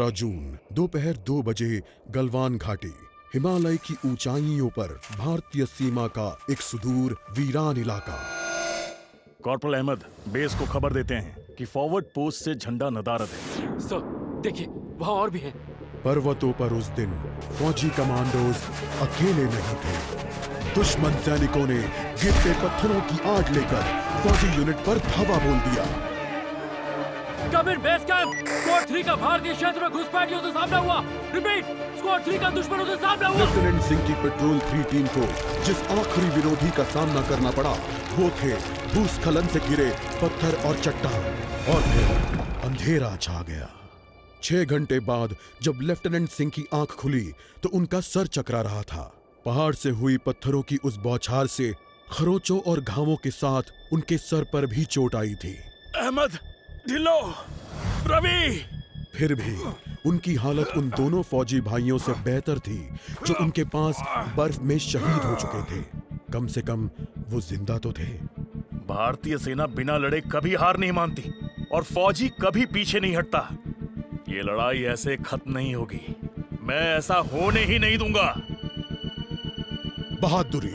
जून दोपहर 2 बजे गलवान घाटी, हिमालय की ऊंचाइयों पर भारतीय सीमा का एक सुदूर वीरान इलाका। कॉर्पोरल अहमद, बेस को खबर देते हैं कि फॉरवर्ड पोस्ट से झंडा नदारद है। सर, देखिए वहाँ और भी हैं। पर्वतों पर उस दिन फौजी कमांडोज अकेले नहीं थे। दुश्मन सैनिकों ने गिरते पत्थरों की आड़ लेकर फौजी यूनिट पर धावा बोल दिया। कम इन बेस कैंप, स्क्वाड 3 का भारतीय क्षेत्र में घुसपैठियों से सामना हुआ। रिपीट, स्क्वाड 3 का दुश्मनों से सामना हुआ। लेफ्टिनेंट सिंह की पेट्रोल 3 टीम को जिस आखिरी विरोधी का सामना करना पड़ा वो थे भूस्खलन से घिरे पत्थर और चट्टान। और फिर अंधेरा छा गया। 6 घंटे बाद जब लेफ्टिनेंट सिंह की आंख खुली तो उनका सर चकरा रहा था। पहाड़ से हुई पत्थरों की उस बौछार से खरोचों और घावों के साथ उनके सर पर भी चोट आई थी। अहमद, ढिल्लो, रवि। फिर भी उनकी हालत उन दोनों फौजी भाइयों से बेहतर थी जो उनके पास बर्फ में शहीद हो चुके थे। कम से कम वो जिंदा तो थे। भारतीय सेना बिना लड़े कभी हार नहीं मानती और फौजी कभी पीछे नहीं हटता। ये लड़ाई ऐसे खत्म नहीं होगी। मैं ऐसा होने ही नहीं दूंगा। बहादुरी,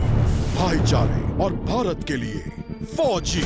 भाईचारे और भारत के लिए फौजी।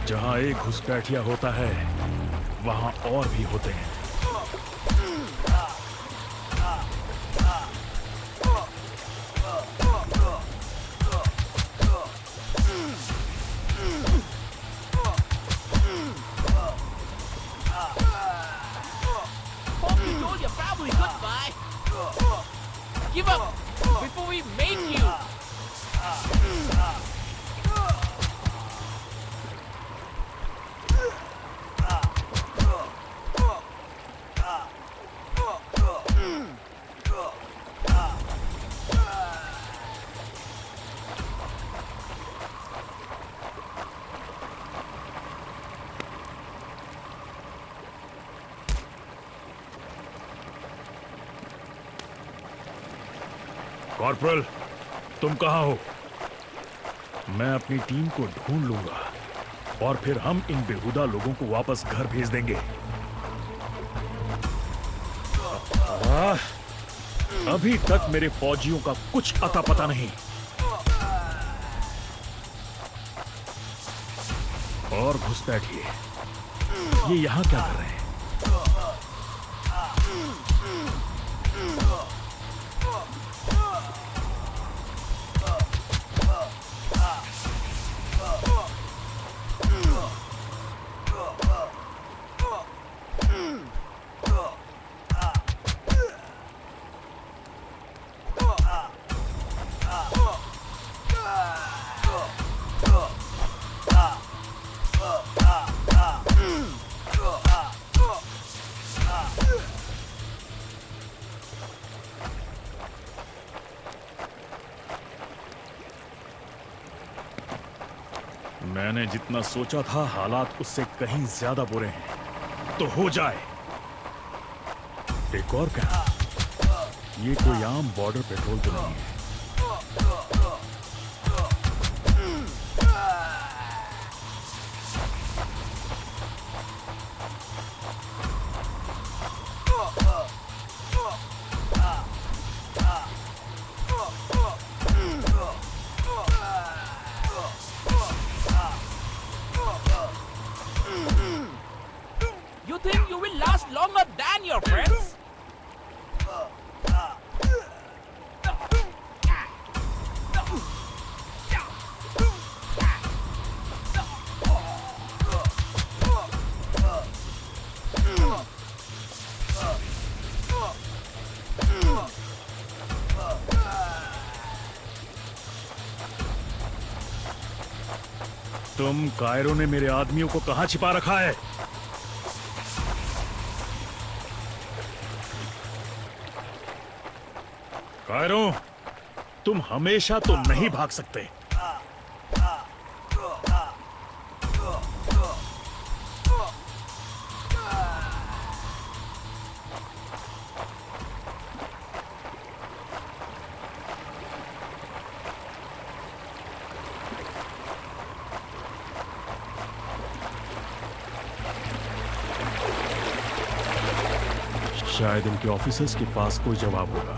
जहां एक घुसपैठिया होता है वहां और भी होते हैं। Hope you told your family goodbye. Give up before we make you. Corporal, तुम कहाँ हो? मैं अपनी टीम को ढूंढ लूंगा और फिर हम इन बेहुदा लोगों को वापस घर भेज देंगे। अभी तक मेरे फौजियों का कुछ अता पता नहीं। और घुसपैठिए, ये यहां क्या कर रहे हैं? मैंने जितना सोचा था हालात उससे कहीं ज्यादा बुरे हैं। तो हो जाए। एक और क्या? ये कोई आम बॉर्डर पेट्रोल तो नहीं है। You think you will last longer than your friends? तुम कायरो ने मेरे आदमियों को कहां छिपा रखा है? कायरो, तुम हमेशा तो नहीं भाग सकते। शायद इनके ऑफिसर्स के पास कोई जवाब होगा।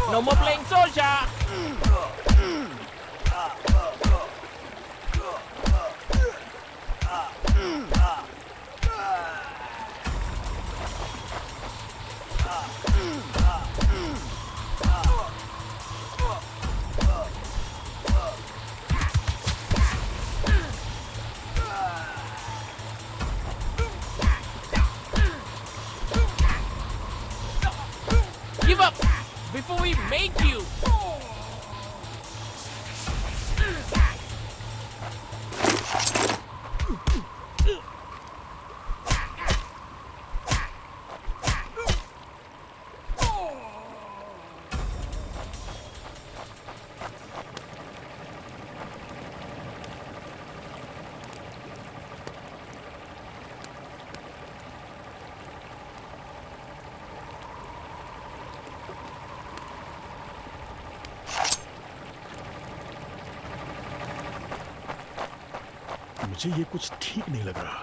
No more playing soldier. Give up before we make you. मुझे ये कुछ ठीक नहीं लग रहा।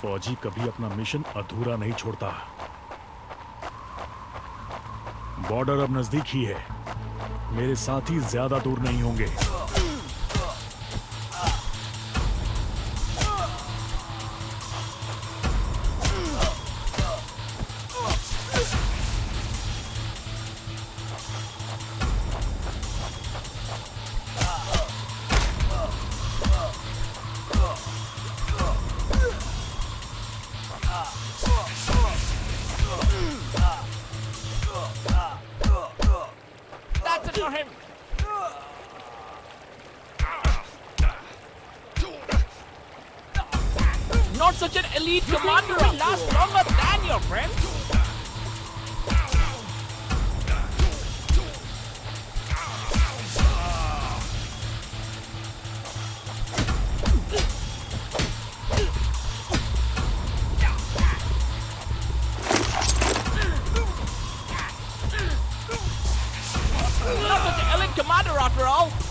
फौजी कभी अपना मिशन अधूरा नहीं छोड़ता। बॉर्डर अब नजदीक ही है। मेरे साथी ज्यादा दूर नहीं होंगे। That's it for him. not such an elite commander will last longer than your friends. Not such an elite commander after all.